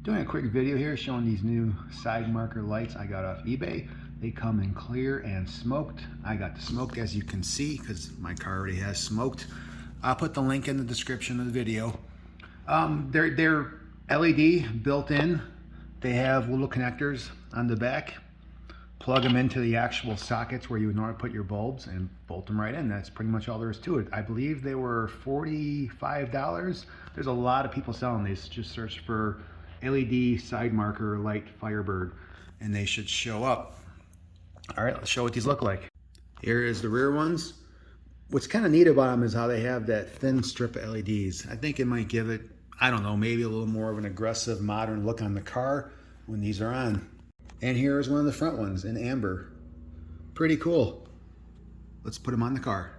Doing a quick video here showing these new side marker lights I got off eBay. They come in clear and smoked. I got the smoked, as you can see, because my car already has smoked. I'll put the link in the description of the video. They're LED built in. They have little connectors on the back. Plug them into the actual sockets where you would normally put your bulbs and bolt them right in. That's pretty much all there is to it. I believe they were $45. There's a lot of people selling these. Just search for LED side marker light Firebird and they should show up. All right, let's show what these look like. Here is the rear ones. What's kind of neat about them is how they have that thin strip of LEDs. I think it might give it, I don't know, maybe a little more of an aggressive modern look on the car when these are on. And here is one of the front ones in amber. Pretty cool. Let's put them on the car.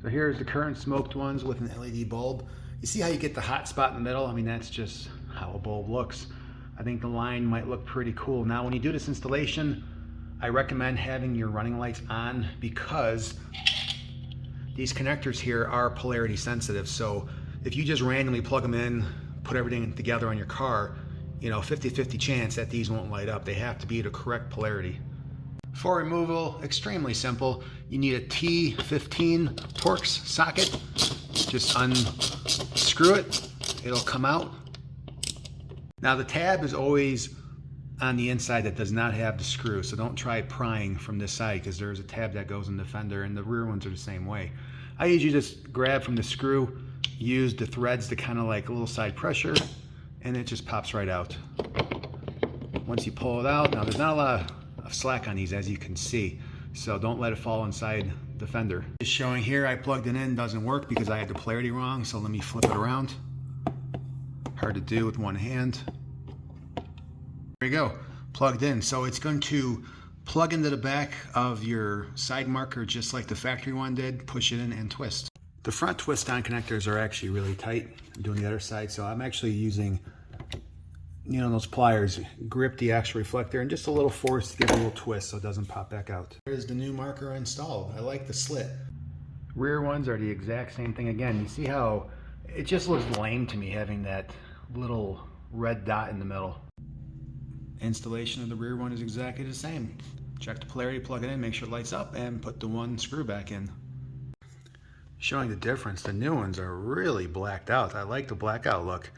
So here's the current smoked ones with an LED bulb. You see how you get the hot spot in the middle? I mean, that's just how a bulb looks. I think the line might look pretty cool. Now, when you do this installation, I recommend having your running lights on because these connectors here are polarity sensitive. So if you just randomly plug them in, put everything together on your car, you know, 50-50 chance that these won't light up. They have to be the correct polarity. For removal, extremely simple. You need a T15 Trox socket. Just unscrew it, it'll come out. Now the tab is always on the inside that does not have the screw, so don't try prying from this side because there's a tab that goes in the fender and the rear ones are the same way. I usually just grab from the screw, use the threads to kind of like a little side pressure, and it just pops right out. Once you pull it out, now there's not a lot of slack on these, as you can see, so don't let it fall inside the fender. Just showing here, I plugged it in, doesn't work because I had the polarity wrong, so let me flip it around. Hard to do with one hand. There you go, plugged in. So it's going to plug into the back of your side marker just like the factory one did, push it in and twist. The front twist on connectors are actually really tight. I'm doing the other side, so I'm actually using, you know, those pliers, grip the actual reflector and just a little force to give it a little twist so it doesn't pop back out. There's the new marker installed. I like the slit. Rear ones are the exact same thing again. You see how it just looks lame to me having that little red dot in the middle. Installation of the rear one is exactly the same. Check the polarity, plug it in, make sure it lights up, and put the one screw back in. Showing the difference, the new ones are really blacked out. I like the blackout look.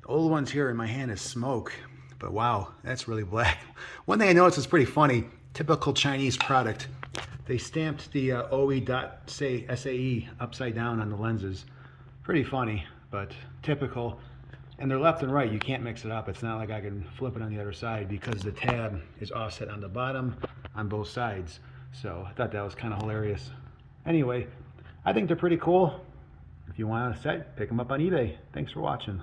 The old ones here in my hand is smoke, but wow, that's really black. One thing I noticed is pretty funny, typical Chinese product. They stamped the OE.SAE upside down on the lenses. Pretty funny, but typical. And they're left and right, you can't mix it up. It's not like I can flip it on the other side because the tab is offset on the bottom on both sides. So I thought that was kind of hilarious. Anyway, I think they're pretty cool. If you want a set, pick them up on eBay. Thanks for watching.